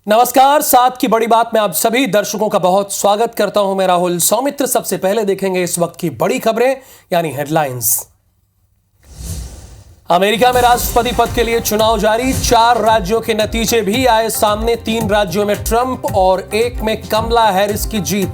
नमस्कार, सात की बड़ी बात में आप सभी दर्शकों का बहुत स्वागत करता हूं। मैं राहुल सौमित्र। सबसे पहले देखेंगे इस वक्त की बड़ी खबरें यानी हेडलाइंस। अमेरिका में राष्ट्रपति पद के लिए चुनाव जारी, 4 राज्यों के नतीजे भी आए सामने। 3 राज्यों में ट्रंप और 1 में कमला हैरिस की जीत।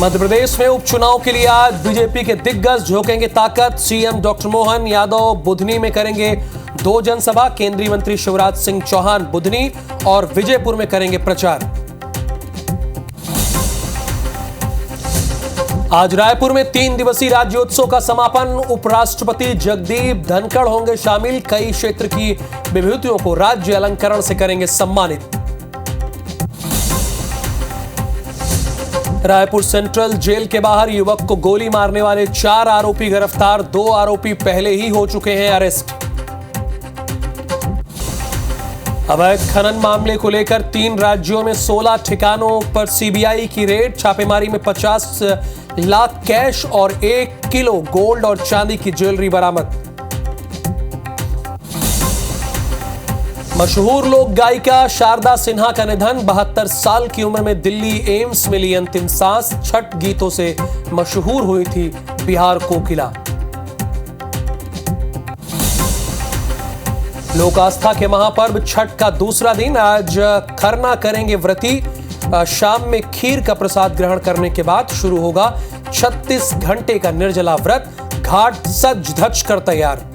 मध्य प्रदेश में उपचुनाव के लिए आज बीजेपी के दिग्गज झोंकेंगे ताकत। सीएम डॉक्टर मोहन यादव बुधनी में करेंगे 2 जनसभा। केंद्रीय मंत्री शिवराज सिंह चौहान बुधनी और विजयपुर में करेंगे प्रचार। आज रायपुर में 3 दिवसीय राज्योत्सव का समापन। उपराष्ट्रपति जगदीप धनखड़ होंगे शामिल। कई क्षेत्र की विभूतियों को राज्य अलंकरण से करेंगे सम्मानित। रायपुर सेंट्रल जेल के बाहर युवक को गोली मारने वाले 4 आरोपी गिरफ्तार। 2 आरोपी पहले ही हो चुके हैं अरेस्ट। अवैध खनन मामले को लेकर 3 राज्यों में 16 ठिकानों पर सीबीआई की रेड। छापेमारी में 50 लाख कैश और 1 किलो गोल्ड और चांदी की ज्वेलरी बरामद। मशहूर लोक गायिका शारदा सिन्हा का निधन। 72 साल की उम्र में दिल्ली एम्स में ली अंतिम सांस। छठ गीतों से मशहूर हुई थी बिहार कोकिला। लोक आस्था के महापर्व छठ का दूसरा दिन। आज खरना करेंगे व्रती। शाम में खीर का प्रसाद ग्रहण करने के बाद शुरू होगा 36 घंटे का निर्जला व्रत। घाट सज धज कर तैयार।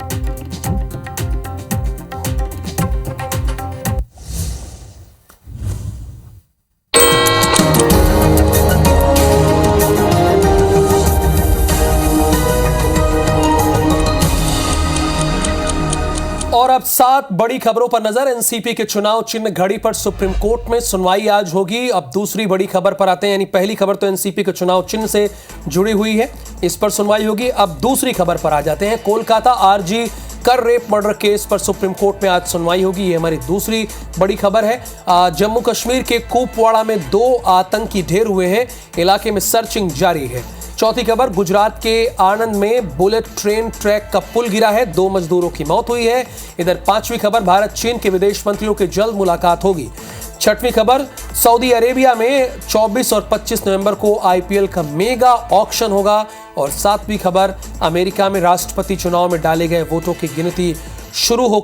और अब 7 बड़ी खबरों पर नजर। एनसीपी के चुनाव चिन्ह घड़ी पर सुप्रीम कोर्ट में सुनवाई आज होगी। अब दूसरी बड़ी खबर पर आते हैं, यानी पहली खबर तो एनसीपी के चुनाव चिन्ह से जुड़ी हुई है, इस पर सुनवाई होगी। अब दूसरी खबर पर आ जाते हैं। कोलकाता आरजी कर रेप मर्डर केस पर सुप्रीम कोर्ट में आज सुनवाई होगी। ये हमारी दूसरी बड़ी खबर है। जम्मू कश्मीर के कुपवाड़ा में 2 आतंकी ढेर हुए हैं। इलाके में सर्चिंग जारी है। चौथी खबर, गुजरात के आणंद में बुलेट ट्रेन ट्रैक का पुल गिरा है। 2 मजदूरों की मौत हुई है। इधर 5वीं खबर, भारत चीन के विदेश मंत्रियों की जल्द मुलाकात होगी। 6वीं खबर, सऊदी अरेबिया में 24 और 25 नवंबर को आईपीएल का मेगा ऑक्शन होगा। और 7वीं खबर, अमेरिका में राष्ट्रपति चुनाव में डाले गए वोटों की गिनती शुरू हो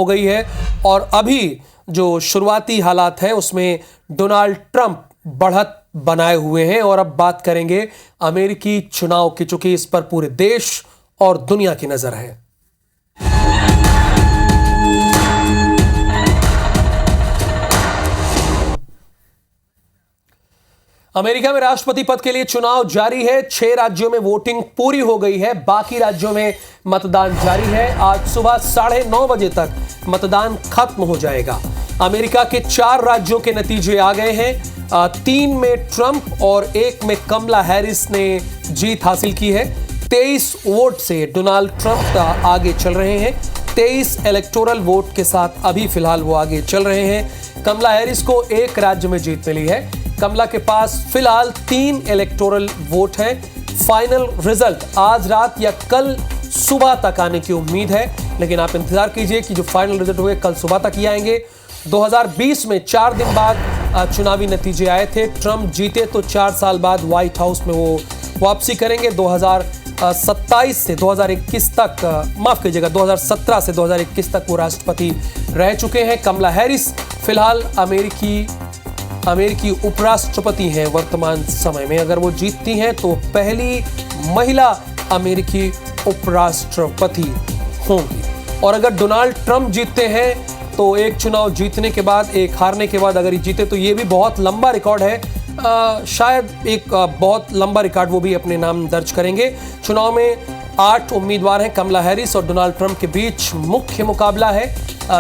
गई है। और अभी जो शुरुआती हालात है उसमें डोनाल्ड ट्रंप बढ़त बनाए हुए हैं। और अब बात करेंगे अमेरिकी चुनाव की, चूंकि इस पर पूरे देश और दुनिया की नजर है। अमेरिका में राष्ट्रपति पद के लिए चुनाव जारी है। 6 राज्यों में वोटिंग पूरी हो गई है, बाकी राज्यों में मतदान जारी है। आज सुबह 9:30 बजे तक मतदान खत्म हो जाएगा। अमेरिका के 4 राज्यों के नतीजे आ गए हैं। 3 में ट्रंप और 1 में कमला हैरिस ने जीत हासिल की है। 23 वोट से डोनाल्ड ट्रंप आगे चल रहे हैं। 23 इलेक्टोरल वोट के साथ अभी फिलहाल वो आगे चल रहे हैं। कमला हैरिस को 1 राज्य में जीत मिली है। कमला के पास फिलहाल 3 इलेक्टोरल वोट हैं। फाइनल रिजल्ट आज रात या कल सुबह तक आने की उम्मीद है, लेकिन आप इंतजार कीजिए कि जो फाइनल रिजल्ट हुए कल सुबह तक ही आएंगे। 2020 में 4 दिन बाद चुनावी नतीजे आए थे। ट्रंप जीते तो 4 साल बाद व्हाइट हाउस में वो वापसी करेंगे। 2027 से 2021 तक, माफ कीजिएगा, 2017 से 2021 तक वो राष्ट्रपति रह चुके हैं। कमला हैरिस फिलहाल अमेरिकी उपराष्ट्रपति हैं वर्तमान समय में। अगर वो जीतती हैं तो पहली महिला अमेरिकी उपराष्ट्रपति होंगी। और अगर डोनाल्ड ट्रंप जीतते हैं तो एक चुनाव जीतने के बाद, एक हारने के बाद अगर ये जीते तो ये भी बहुत लंबा रिकॉर्ड है। शायद एक बहुत लंबा रिकॉर्ड वो भी अपने नाम दर्ज करेंगे। चुनाव में 8 उम्मीदवार हैं। कमला हैरिस और डोनाल्ड ट्रंप के बीच मुख्य मुकाबला है।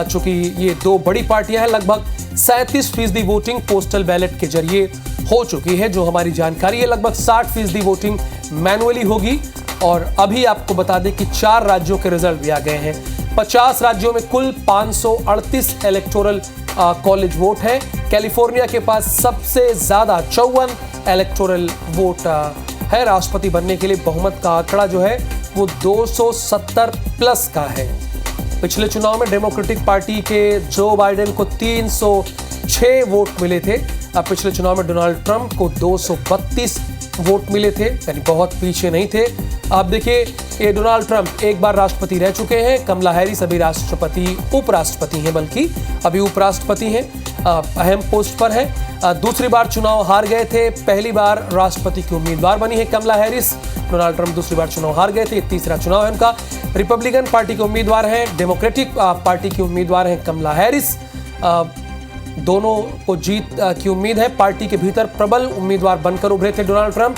चूंकि ये 2 बड़ी पार्टियां हैं। लगभग 37% वोटिंग पोस्टल बैलेट के जरिए हो चुकी है, जो हमारी जानकारी है। लगभग 60% वोटिंग मैनुअली होगी। और अभी आपको बता दें कि 4 राज्यों के रिजल्ट भी आ गए हैं। 50 राज्यों में कुल 538 इलेक्टोरल कॉलेज वोट है। कैलिफोर्निया के पास सबसे ज्यादा 54 इलेक्टोरल वोट है। राष्ट्रपति बनने के लिए बहुमत का आंकड़ा जो है वो 270 प्लस का है। पिछले चुनाव में डेमोक्रेटिक पार्टी के जो बाइडेन को 306 वोट मिले थे। अब पिछले चुनाव में डोनाल्ड ट्रंप को 232 वोट मिले थे, यानी बहुत पीछे नहीं थे। आप देखिए, ये डोनाल्ड ट्रंप एक बार राष्ट्रपति रह चुके हैं, कमला हैरिस अभी राष्ट्रपति उपराष्ट्रपति हैं, बल्कि अभी उपराष्ट्रपति हैं, अहम पोस्ट पर हैं। दूसरी बार चुनाव हार गए थे, पहली बार राष्ट्रपति की उम्मीदवार बनी है कमला हैरिस। डोनाल्ड ट्रंप दूसरी बार चुनाव हार गए थे, तीसरा चुनाव है उनका। रिपब्लिकन पार्टी के उम्मीदवार हैं, डेमोक्रेटिक पार्टी की उम्मीदवार हैं कमला हैरिस। दोनों को जीत की उम्मीद है। पार्टी के भीतर प्रबल उम्मीदवार बनकर उभरे थे डोनाल्ड ट्रंप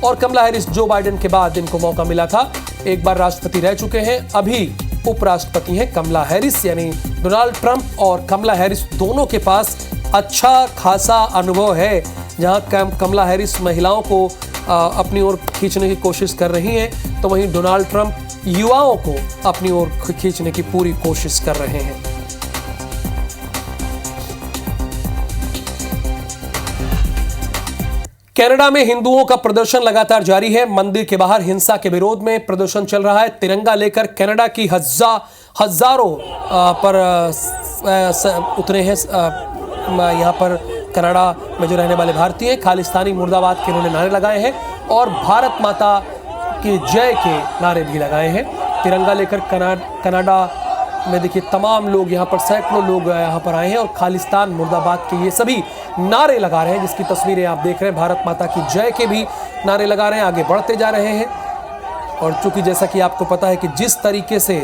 और कमला हैरिस। जो बाइडेन के बाद इनको मौका मिला था, एक बार राष्ट्रपति रह चुके हैं, अभी उपराष्ट्रपति हैं कमला हैरिस। यानी डोनाल्ड ट्रंप और कमला हैरिस दोनों के पास अच्छा खासा अनुभव है। जहां कमला हैरिस महिलाओं को अपनी ओर खींचने की कोशिश कर रही हैं, तो वहीं डोनाल्ड ट्रंप युवाओं को अपनी ओर खींचने की पूरी कोशिश कर रहे हैं। कनाडा में हिंदुओं का प्रदर्शन लगातार जारी है। मंदिर के बाहर हिंसा के विरोध में प्रदर्शन चल रहा है। तिरंगा लेकर कनाडा की हजारों पर उतरे हैं। यहाँ पर कनाडा में जो रहने वाले भारतीय खालिस्तानी मुर्दाबाद के उन्होंने नारे लगाए हैं और भारत माता की जय के नारे भी लगाए हैं। तिरंगा लेकर कनाडा में देखिए तमाम लोग यहाँ पर, सैकड़ों लोग यहाँ पर आए हैं और खालिस्तान मुर्दाबाद के ये सभी नारे लगा रहे हैं, जिसकी तस्वीरें आप देख रहे हैं। भारत माता की जय के भी नारे लगा रहे हैं, आगे बढ़ते जा रहे हैं। और चूंकि जैसा कि आपको पता है कि जिस तरीके से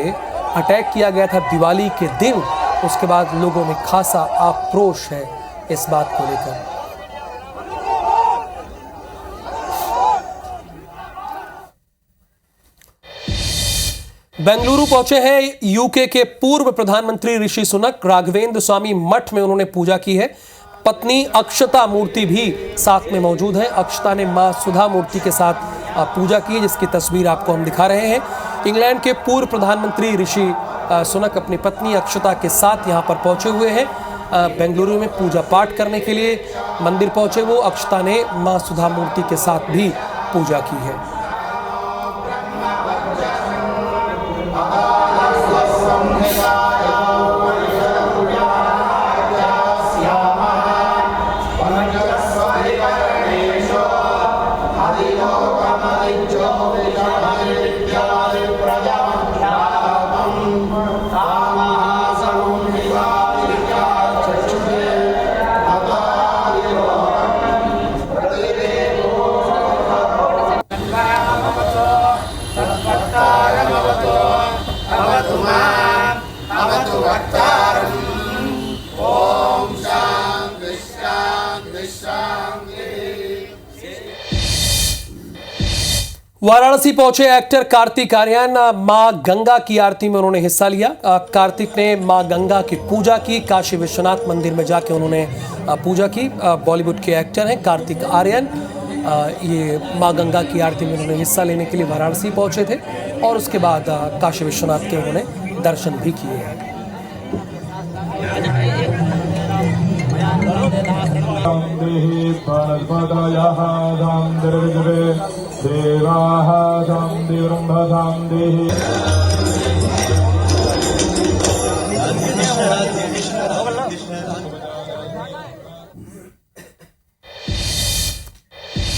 अटैक किया गया था दिवाली के दिन, उसके बाद लोगों में खासा आक्रोश है इस बात को लेकर। बेंगलुरु पहुंचे हैं यूके के पूर्व प्रधानमंत्री ऋषि सुनक। राघवेंद्र स्वामी मठ में उन्होंने पूजा की है। पत्नी अक्षता मूर्ति भी साथ में मौजूद है। अक्षता ने मां सुधा मूर्ति के साथ पूजा की है, जिसकी तस्वीर आपको हम दिखा रहे हैं। इंग्लैंड के पूर्व प्रधानमंत्री ऋषि सुनक अपनी पत्नी अक्षता के साथ यहां पर पहुंचे हुए हैं। बेंगलुरु में पूजा पाठ करने के लिए मंदिर पहुंचे वो। अक्षता ने मां सुधा मूर्ति के साथ भी पूजा की है। वाराणसी पहुंचे एक्टर कार्तिक आर्यन। मां गंगा की आरती में उन्होंने हिस्सा लिया। कार्तिक ने मां गंगा की पूजा की। काशी विश्वनाथ मंदिर में जाके उन्होंने पूजा की। बॉलीवुड के एक्टर हैं कार्तिक आर्यन। ये मां गंगा की आरती में उन्होंने हिस्सा लेने के लिए वाराणसी पहुंचे थे और उसके बाद काशी विश्वनाथ के उन्होंने दर्शन भी किए हैं।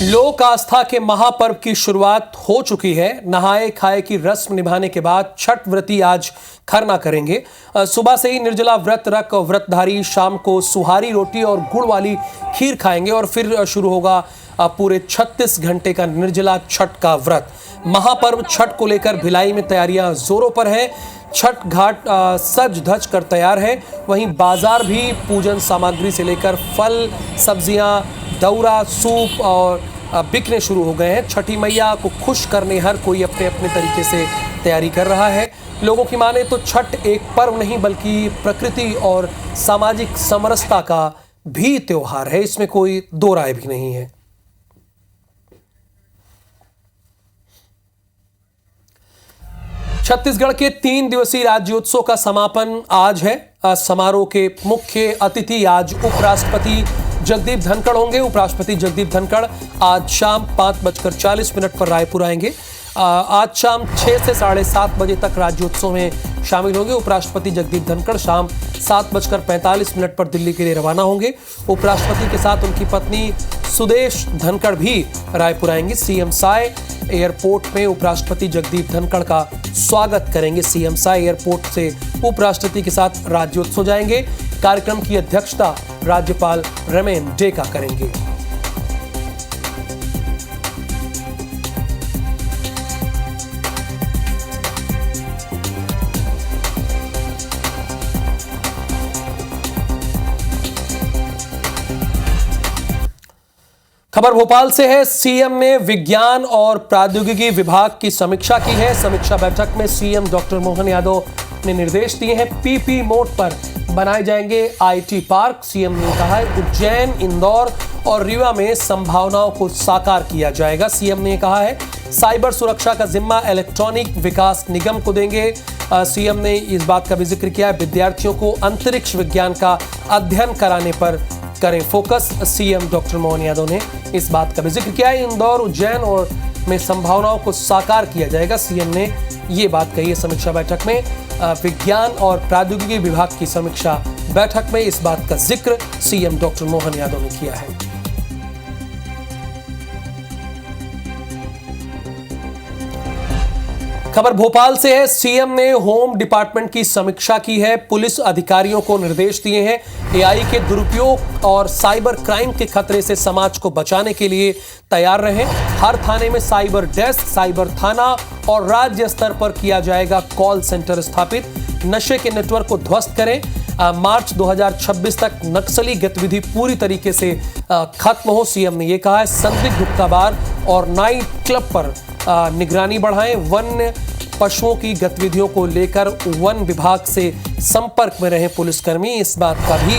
लोक आस्था के महापर्व की शुरुआत हो चुकी है। नहाए खाए की रस्म निभाने के बाद छठ व्रती आज खरना करेंगे। सुबह से ही निर्जला व्रत रख व्रतधारी शाम को सुहारी रोटी और गुड़ वाली खीर खाएंगे और फिर शुरू होगा पूरे 36 घंटे का निर्जला छठ का व्रत। महापर्व छठ को लेकर भिलाई में तैयारियां जोरों पर हैं। छठ घाट सज धज कर तैयार है। वहीं बाजार भी पूजन सामग्री से लेकर फल, सब्जियां, दौरा, सूप और बिकने शुरू हो गए हैं। छठी मैया को खुश करने हर कोई अपने अपने तरीके से तैयारी कर रहा है। लोगों की माने तो छठ एक पर्व नहीं बल्कि प्रकृति और सामाजिक समरसता का भी त्योहार है। इसमें कोई दो राय भी नहीं है। छत्तीसगढ़ के 3 दिवसीय राज्योत्सव का समापन आज है। समारोह के मुख्य अतिथि आज उपराष्ट्रपति जगदीप धनखड़ होंगे। उपराष्ट्रपति जगदीप धनखड़ आज शाम 5:40 पर रायपुर आएंगे। आज शाम 6 से 7:30 बजे तक राज्योत्सव में शामिल होंगे। उपराष्ट्रपति जगदीप धनखड़ शाम 7:45 पर दिल्ली के लिए रवाना होंगे। उपराष्ट्रपति के साथ उनकी पत्नी सुदेश धनखड़ भी रायपुर आएंगे। सीएम साय एयरपोर्ट में उपराष्ट्रपति जगदीप धनखड़ का स्वागत करेंगे। सीएम साय एयरपोर्ट से उपराष्ट्रपति के साथ राज्योत्सव जाएंगे। कार्यक्रम की अध्यक्षता राज्यपाल रमेन डेका करेंगे। खबर भोपाल से है। सीएम ने विज्ञान और प्रौद्योगिकी विभाग की समीक्षा की है। समीक्षा बैठक में सीएम डॉक्टर मोहन यादव ने निर्देश दिए हैं। पीपी मोड पर बनाए जाएंगे आईटी पार्क। सीएम ने कहा है उज्जैन, इंदौर और रीवा में संभावनाओं को साकार किया जाएगा। सीएम ने कहा है साइबर सुरक्षा का जिम्मा इलेक्ट्रॉनिक विकास निगम को देंगे। सीएम ने इस बात का भी जिक्र किया है विद्यार्थियों को अंतरिक्ष विज्ञान का अध्ययन कराने पर करें focus. CM doctor Mohan Yadav ने इस बात का भी जिक्र किया है इंदौर, उज्जैन और में संभावनाओं को साकार किया जाएगा। सीएम ने ये बात कही है समीक्षा बैठक में। विज्ञान और प्रौद्योगिकी विभाग की समीक्षा बैठक में इस बात का जिक्र सीएम डॉक्टर मोहन यादव ने किया है। खबर भोपाल से है। सीएम ने होम डिपार्टमेंट की समीक्षा की है। पुलिस अधिकारियों को निर्देश दिए हैं एआई के दुरुपयोग और साइबर क्राइम के खतरे से समाज को बचाने के लिए तैयार रहें। हर थाने में साइबर डेस्क, साइबर थाना और राज्य स्तर पर किया जाएगा कॉल सेंटर स्थापित। नशे के नेटवर्क को ध्वस्त करें। मार्च 2026 तक नक्सली गतिविधि पूरी तरीके से खत्म हो। सीएम ने यह कहा है संदिग्ध हुक्का बार और नाइट क्लब पर निगरानी बढ़ाएं। वन्य पशुओं की गतिविधियों को लेकर वन विभाग से संपर्क में रहे पुलिसकर्मी। इस बात का भी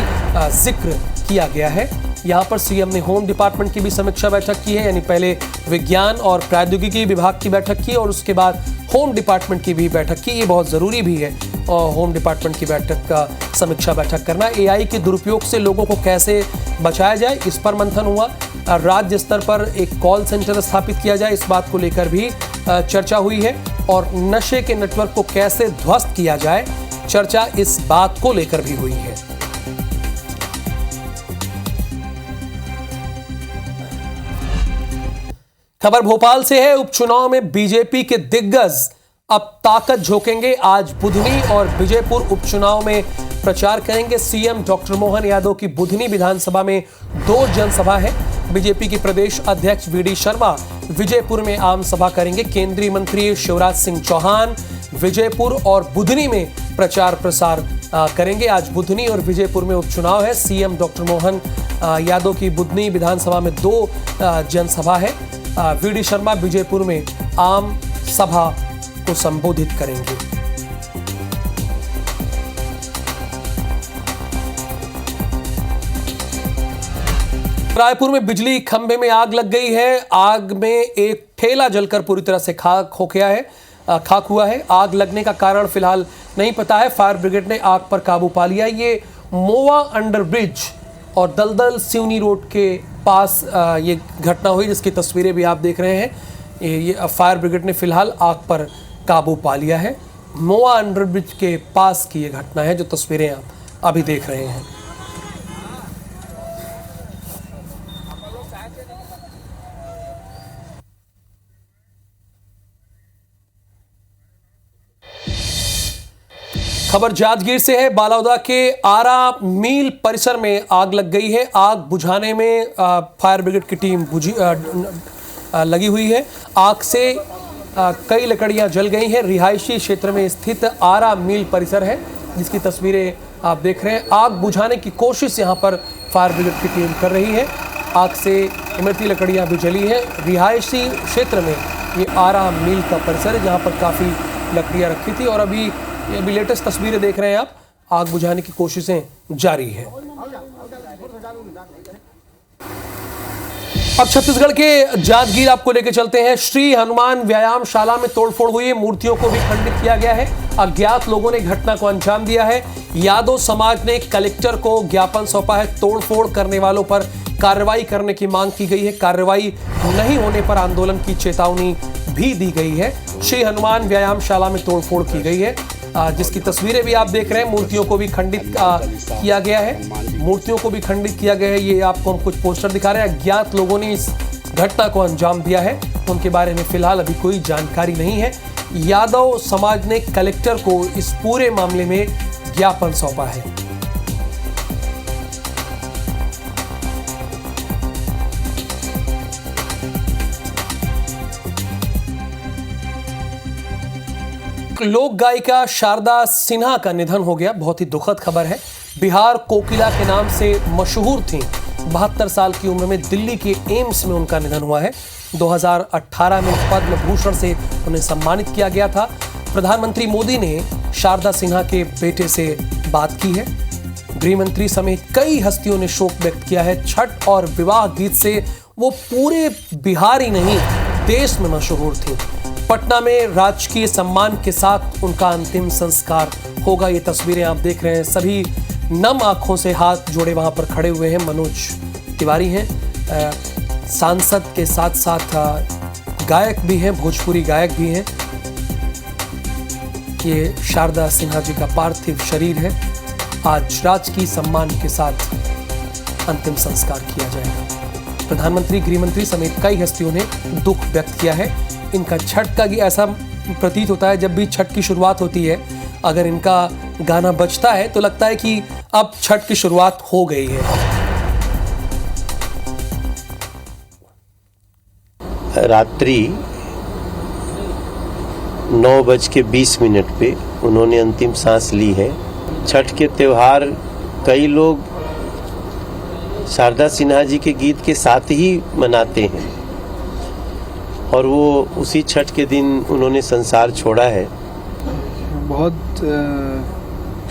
जिक्र किया गया है। यहाँ पर सीएम ने होम डिपार्टमेंट की भी समीक्षा बैठक की है, यानी पहले विज्ञान और प्रौद्योगिकी विभाग की बैठक की और उसके बाद होम डिपार्टमेंट की भी बैठक की। ये बहुत ज़रूरी भी है और होम डिपार्टमेंट की बैठक का समीक्षा बैठक करना। एआई के दुरुपयोग से लोगों को कैसे बचाया जाए, इस पर मंथन हुआ। राज्य स्तर पर एक कॉल सेंटर स्थापित किया जाए, इस बात को लेकर भी चर्चा हुई है। और नशे के नेटवर्क को कैसे ध्वस्त किया जाए, चर्चा इस बात को लेकर भी हुई है। खबर भोपाल से है। उपचुनाव में बीजेपी के दिग्गज अब ताकत झोंकेंगे। आज बुधनी और विजयपुर उपचुनाव में प्रचार करेंगे। सीएम डॉक्टर मोहन यादव की बुधनी विधानसभा में 2 जनसभा है। बीजेपी के प्रदेश अध्यक्ष वीडी शर्मा विजयपुर में आम सभा करेंगे। केंद्रीय मंत्री शिवराज सिंह चौहान विजयपुर और बुधनी में प्रचार प्रसार करेंगे। आज बुधनी और विजयपुर में उपचुनाव है। सीएम डॉक्टर मोहन यादव की बुधनी विधानसभा में 2 जनसभा है। वीडी शर्मा विजयपुर में आम सभा को संबोधित करेंगे। रायपुर में बिजली खंभे में आग लग गई है। आग में एक ठेला जलकर पूरी तरह से खाक हुआ है। आग लगने का कारण फिलहाल नहीं पता है। फायर ब्रिगेड ने आग पर काबू पा लिया। ये मोवा अंडरब्रिज और दलदल सिवनी रोड के पास ये घटना हुई, जिसकी तस्वीरें भी आप देख रहे हैं। ये फायर ब्रिगेड ने फिलहाल आग पर काबू पा लिया है। मोवा अंडरब्रिज के पास की ये घटना है, जो तस्वीरें आप अभी देख रहे हैं। खबर जांजगीर से है। बालाउदा के आरा मील परिसर में आग लग गई है। आग बुझाने में फायर ब्रिगेड की टीम लगी हुई है। आग से कई लकड़ियां जल गई हैं। रिहायशी क्षेत्र में स्थित आरा मील परिसर है, जिसकी तस्वीरें आप देख रहे हैं। आग बुझाने की कोशिश यहां पर फायर ब्रिगेड की टीम कर रही है। आग से इमरती लकड़ियां भी जली हैं। रिहायशी क्षेत्र में ये आरा मील का परिसर है, जहां पर काफ़ी लकड़ियां रखी थी और अभी लेटेस्ट तस्वीरें देख रहे हैं आप। आग बुझाने की कोशिशें जारी है। अब छत्तीसगढ़ के जांजगीर आपको लेकर चलते हैं। श्री हनुमान व्यायामशाला में तोड़फोड़ हुई है, मूर्तियों को भी खंडित किया गया है। अज्ञात लोगों ने घटना को अंजाम दिया है। यादव समाज ने कलेक्टर को ज्ञापन सौंपा है। तोड़फोड़ करने वालों पर कार्रवाई करने की मांग की गई है। कार्रवाई नहीं होने पर आंदोलन की चेतावनी भी दी गई है। श्री हनुमान व्यायामशाला में तोड़फोड़ की गई है, जिसकी तस्वीरें भी आप देख रहे हैं। मूर्तियों को भी खंडित किया गया है। मूर्तियों को भी खंडित किया गया है। ये आपको हम कुछ पोस्टर दिखा रहे हैं। अज्ञात लोगों ने इस घटना को अंजाम दिया है। उनके बारे में फिलहाल अभी कोई जानकारी नहीं है। यादव समाज ने कलेक्टर को इस पूरे मामले में ज्ञापन सौंपा है। लोक गायिका शारदा सिन्हा का निधन हो गया। बहुत ही दुखद खबर है। बिहार कोकिला के नाम से मशहूर थीं। 72 साल की उम्र में दिल्ली के एम्स में उनका निधन हुआ है। 2018 में पद्म भूषण से उन्हें सम्मानित किया गया था। प्रधानमंत्री मोदी ने शारदा सिन्हा के बेटे से बात की है। गृह मंत्री समेत कई हस्तियों ने शोक व्यक्त किया है। छठ और विवाह गीत से वो पूरे बिहार ही नहीं, देश में मशहूर थी। पटना में राजकीय सम्मान के साथ उनका अंतिम संस्कार होगा। ये तस्वीरें आप देख रहे हैं। सभी नम आंखों से हाथ जोड़े वहां पर खड़े हुए हैं। मनोज तिवारी हैं, सांसद के साथ साथ गायक भी हैं, भोजपुरी गायक भी हैं। ये शारदा सिन्हा जी का पार्थिव शरीर है। आज राजकीय सम्मान के साथ अंतिम संस्कार किया जाएगा। प्रधानमंत्री, गृहमंत्री समेत कई हस्तियों ने दुख व्यक्त किया है। इनका छठ का ऐसा प्रतीत होता है, जब भी छठ की शुरुआत होती है, अगर इनका गाना बजता है तो लगता है कि अब छठ की शुरुआत हो गई है। रात्रि 9:20 पे उन्होंने अंतिम सांस ली है। छठ के त्योहार कई लोग शारदा सिन्हा जी के गीत के साथ ही मनाते हैं और वो उसी छठ के दिन उन्होंने संसार छोड़ा है। बहुत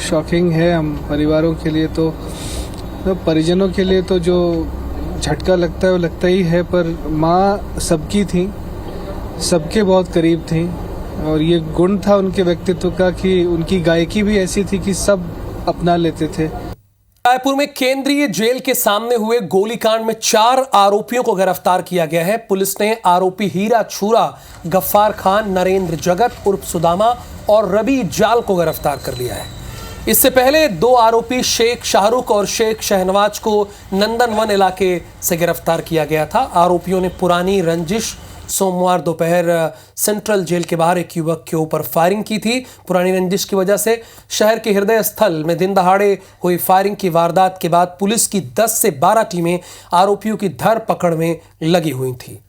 शॉकिंग है हम परिवारों के लिए, तो परिजनों के लिए तो जो झटका लगता है वो लगता ही है। पर माँ सबकी थी, सबके बहुत करीब थी और ये गुण था उनके व्यक्तित्व का कि उनकी गायकी भी ऐसी थी कि सब अपना लेते थे। रायपुर में केंद्रीय जेल के सामने हुए गोलीकांड में 4 आरोपियों को गिरफ्तार किया गया है। पुलिस ने आरोपी हीरा छुरा, गफ्फार खान, नरेंद्र जगत उर्फ सुदामा और रवि जाल को गिरफ्तार कर लिया है। इससे पहले 2 आरोपी शेख शाहरुख और शेख शहनवाज को नंदनवन इलाके से गिरफ्तार किया गया था। आरोपियों ने पुरानी रंजिश सोमवार दोपहर सेंट्रल जेल के बाहर एक युवक के ऊपर फायरिंग की थी। पुरानी रंजिश की वजह से शहर के हृदय स्थल में दिन दहाड़े हुई फायरिंग की वारदात के बाद पुलिस की 10 से 12 टीमें आरोपियों की धर पकड़ में लगी हुई थी।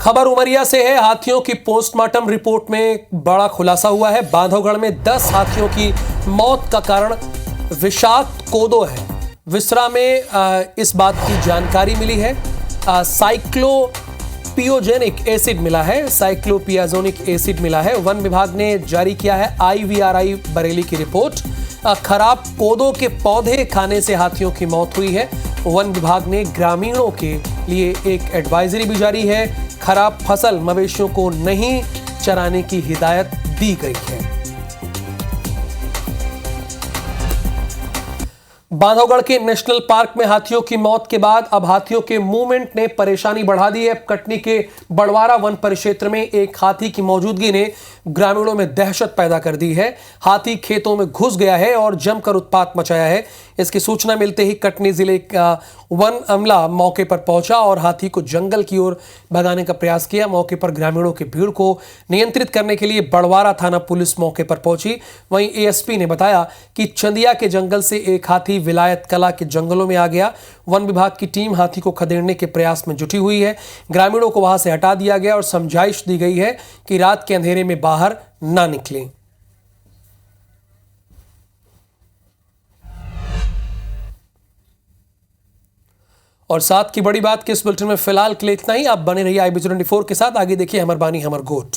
खबर उमरिया से है। हाथियों की पोस्टमार्टम रिपोर्ट में बड़ा खुलासा हुआ है। बांधवगढ़ में 10 हाथियों की मौत का कारण विषाक्त कोदो है। विसरा में इस बात की जानकारी मिली है। साइक्लोपियोजेनिक एसिड मिला है, साइक्लोपियाजोनिक एसिड मिला है। वन विभाग ने जारी किया है IVRI बरेली की रिपोर्ट। खराब कोदो के पौधे खाने से हाथियों की मौत हुई है। वन विभाग ने ग्रामीणों के लिए एक एडवाइजरी भी जारी है। खराब फसल मवेशियों को नहीं चराने की हिदायत दी गई है। बांधवगढ़ के नेशनल पार्क में हाथियों की मौत के बाद अब हाथियों के मूवमेंट ने परेशानी बढ़ा दी है। कटनी के बड़वारा वन परिक्षेत्र में एक हाथी की मौजूदगी ने ग्रामीणों में दहशत पैदा कर दी है। हाथी खेतों में घुस गया है और जमकर उत्पात मचाया है। इसकी सूचना मिलते ही कटनी जिले का वन अमला मौके पर पहुंचा और हाथी को जंगल की ओर भगाने का प्रयास किया। मौके पर ग्रामीणों की भीड़ को नियंत्रित करने के लिए बड़वारा थाना पुलिस मौके पर पहुंची। वहीं ASP ने बताया कि चंदिया के जंगल से एक हाथी विलायत कला के जंगलों में आ गया। वन विभाग की टीम हाथी को खदेड़ने के प्रयास में जुटी हुई है। ग्रामीणों को वहां से हटा दिया गया और समझाइश दी गई है कि रात के अंधेरे में बाहर ना निकलें। और साथ की बड़ी बात कि इस बुलेटिन में फिलहाल के लिए इतना ही। आप बने रहिए IB24 के साथ। आगे देखिए हमर बानी हमर गोट।